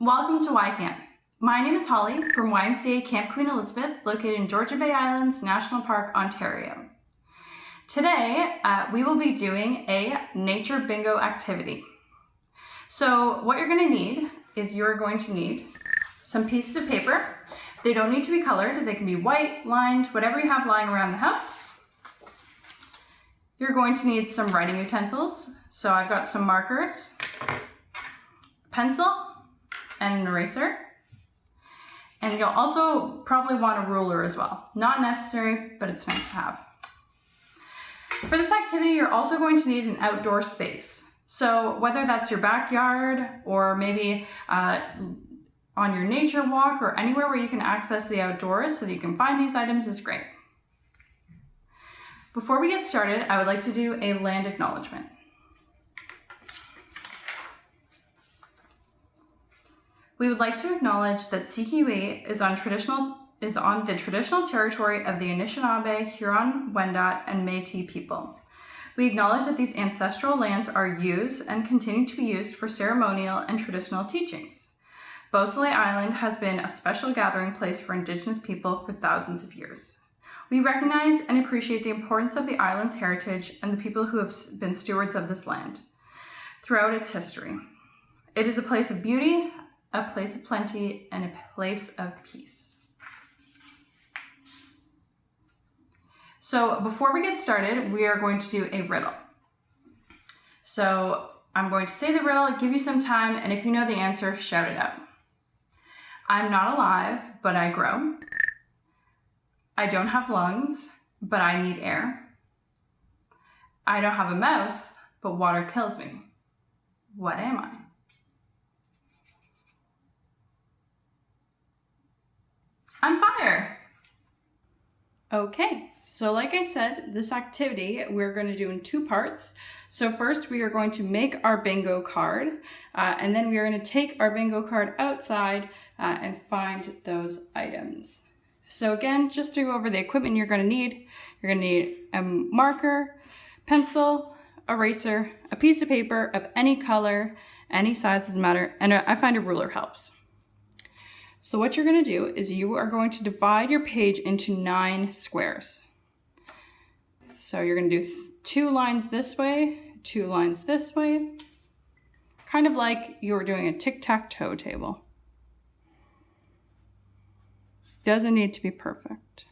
Welcome to YCamp. My name is Holly from YMCA Camp Queen Elizabeth, located in Georgian Bay Islands National Park, Ontario. Today, we will be doing a nature bingo activity. So what you're going to need is you're going to need some pieces of paper. They don't need to be colored. They can be white, lined, whatever you have lying around the house. You're going to need some writing utensils. So I've got some markers, pencil, and an eraser. And you'll also probably want a ruler as well. Not necessary, but it's nice to have. For this activity, you're also going to need an outdoor space. So whether that's your backyard or maybe on your nature walk or anywhere where you can access the outdoors so that you can find these items is great. Before we get started, I would like to do a land acknowledgement. We would like to acknowledge that CQE is on the traditional territory of the Anishinaabe, Huron-Wendat, and Métis people. We acknowledge that these ancestral lands are used and continue to be used for ceremonial and traditional teachings. Beausoleil Island has been a special gathering place for Indigenous people for thousands of years. We recognize and appreciate the importance of the island's heritage and the people who have been stewards of this land throughout its history. It is a place of beauty, a place of plenty, and a place of peace. So before we get started, we are going to do a riddle. So I'm going to say the riddle, give you some time, and if you know the answer, shout it out. I'm not alive, but I grow. I don't have lungs, but I need air. I don't have a mouth, but water kills me. What am I? I'm fire. Okay, so like I said, this activity we're going to do in two parts. So first we are going to make our bingo card, and then we are going to take our bingo card outside and find those items. So again, just to go over the equipment you're going to need a marker, pencil, eraser, a piece of paper of any color, any size doesn't matter, and I find a ruler helps. So what you're going to do is you are going to divide your page into 9 squares. So you're going to do 2 lines this way, 2 lines this way, kind of like you were doing a tic-tac-toe table. Doesn't need to be perfect.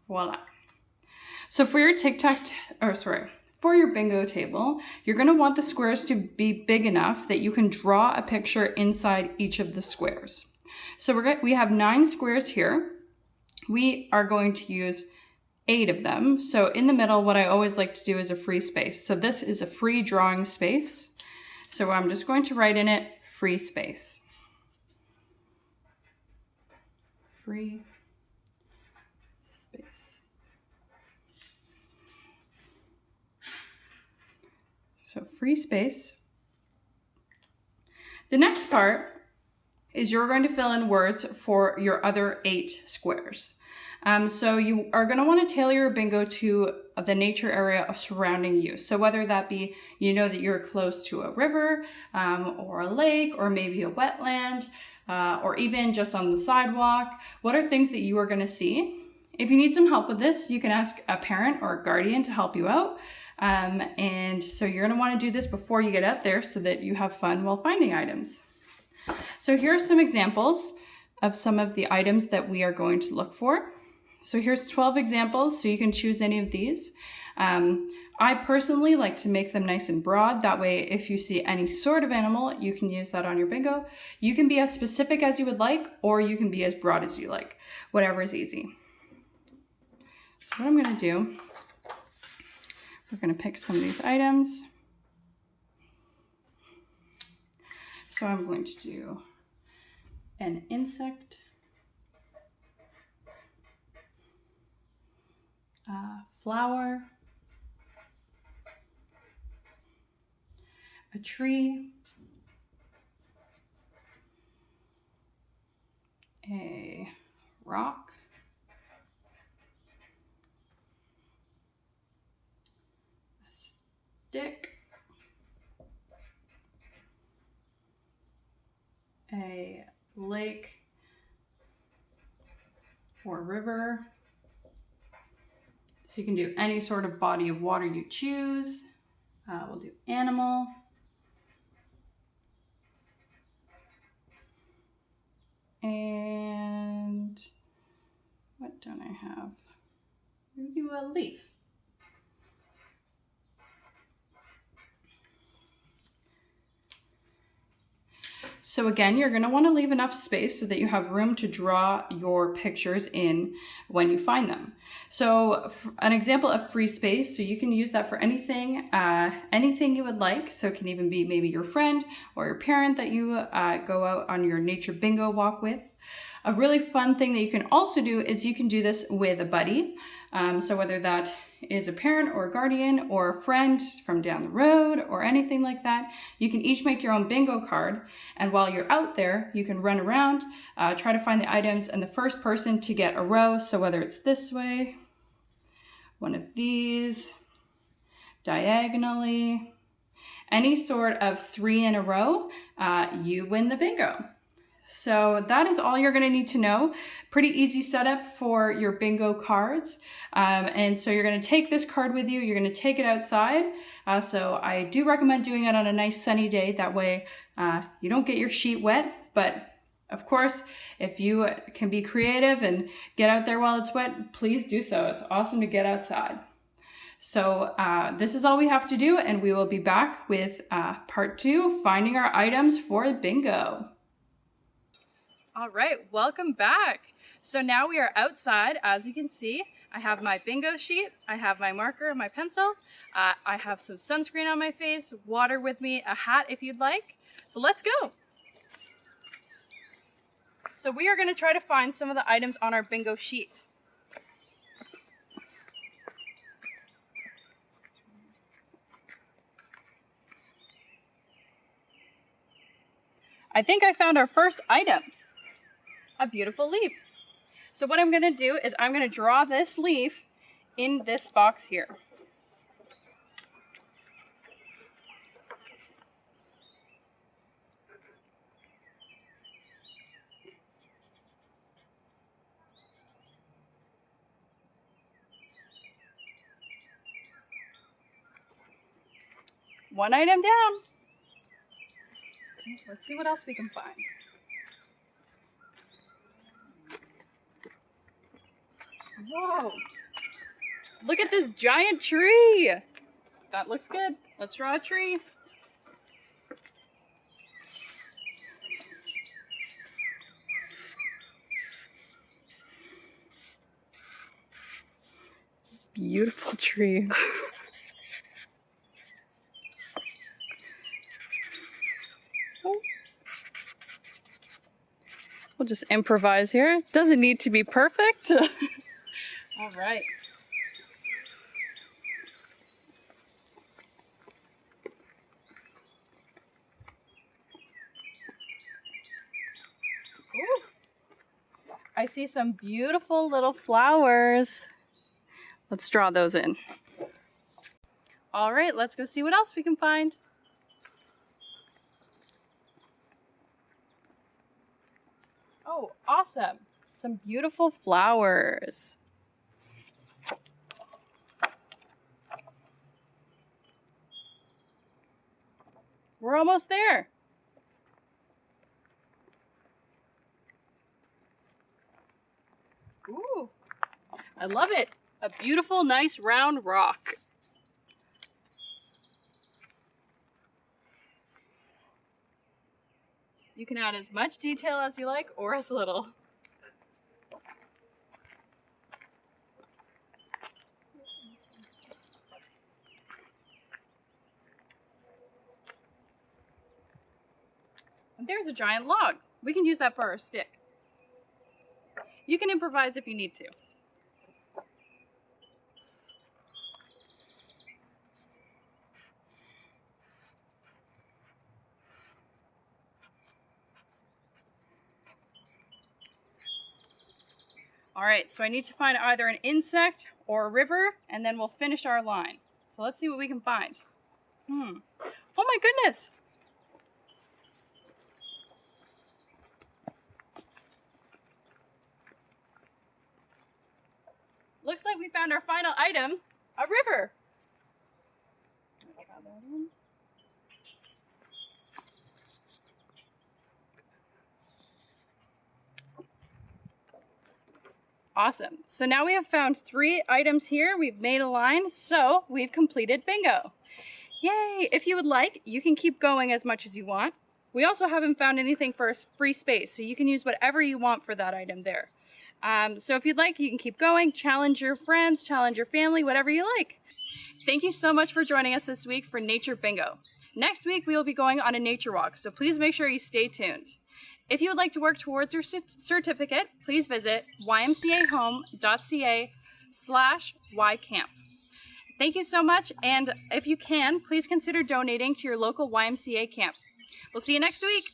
Voila. So for your for your bingo table, you're going to want the squares to be big enough that you can draw a picture inside each of the squares. So we have 9 squares here. We are going to use 8 of them. So in the middle, what I always like to do is a free space. So this is a free drawing space. So I'm just going to write in it free space. Free space. So free space. The next part is you're going to fill in words for your other 8 squares. So you are going to want to tailor your bingo to the nature area surrounding you. So whether that be, you know that you're close to a river or a lake or maybe a wetland or even just on the sidewalk, what are things that you are going to see? If you need some help with this, you can ask a parent or a guardian to help you out. And so you're going to want to do this before you get out there so that you have fun while finding items. So here are some examples of some of the items that we are going to look for. So here's 12 examples, so you can choose any of these. I personally like to make them nice and broad. That way, if you see any sort of animal, you can use that on your bingo. You can be as specific as you would like, or you can be as broad as you like, whatever is easy. So what I'm going to do, we're going to pick some of these items. So I'm going to do an insect, a flower, a tree, a rock, a lake or river. So you can do any sort of body of water you choose. We'll do animal. And what don't I have? We'll do a leaf. So again, you're going to want to leave enough space so that you have room to draw your pictures in when you find them. So an example of free space, so you can use that for anything, anything you would like. So it can even be maybe your friend or your parent that you go out on your nature bingo walk with. A really fun thing that you can also do is you can do this with a buddy. So whether that is a parent or a guardian or a friend from down the road or anything like that, you can each make your own bingo card. And while you're out there, you can run around, try to find the items, and the first person to get a row, so whether it's this way, one of these, diagonally, any sort of 3 in a row, you win the bingo. So that is all you're going to need to know. Pretty easy setup for your bingo cards. And so you're going to take this card with you. You're going to take it outside. So I do recommend doing it on a nice sunny day. That way you don't get your sheet wet. But of course, if you can be creative and get out there while it's wet, please do so. It's awesome to get outside. So this is all we have to do. And we will be back with part 2, finding our items for bingo. All right, welcome back. So now we are outside. As you can see, I have my bingo sheet, I have my marker, my pencil, I have some sunscreen on my face, water with me, a hat if you'd like. So let's go. So we are going to try to find some of the items on our bingo sheet. I think I found our first item. A beautiful leaf. So what I'm going to do is I'm going to draw this leaf in this box here. One item down. Let's see what else we can find. Whoa, look at this giant tree. That looks good. Let's draw a tree. Beautiful tree. We'll just improvise here. Doesn't need to be perfect. All right. Ooh. I see some beautiful little flowers. Let's draw those in. All right, let's go see what else we can find. Oh, awesome. Some beautiful flowers. We're almost there. Ooh, I love it. A beautiful, nice round rock. You can add as much detail as you like or as little. And there's a giant log. We can use that for our stick. You can improvise if you need to. All right, so I need to find either an insect or a river, and then we'll finish our line. So let's see what we can find. Oh my goodness. looks like we found our final item, a river. Awesome. So now we have found 3 items here. We've made a line, so we've completed bingo. Yay! If you would like, you can keep going as much as you want. We also haven't found anything for a free space, so you can use whatever you want for that item there. So if you'd like, you can keep going, challenge your friends, challenge your family, whatever you like. Thank you so much for joining us this week for Nature Bingo. Next week, we will be going on a nature walk, so please make sure you stay tuned. If you would like to work towards your certificate, please visit ymcahome.ca/YCamp. Thank you so much, and if you can, please consider donating to your local YMCA camp. We'll see you next week.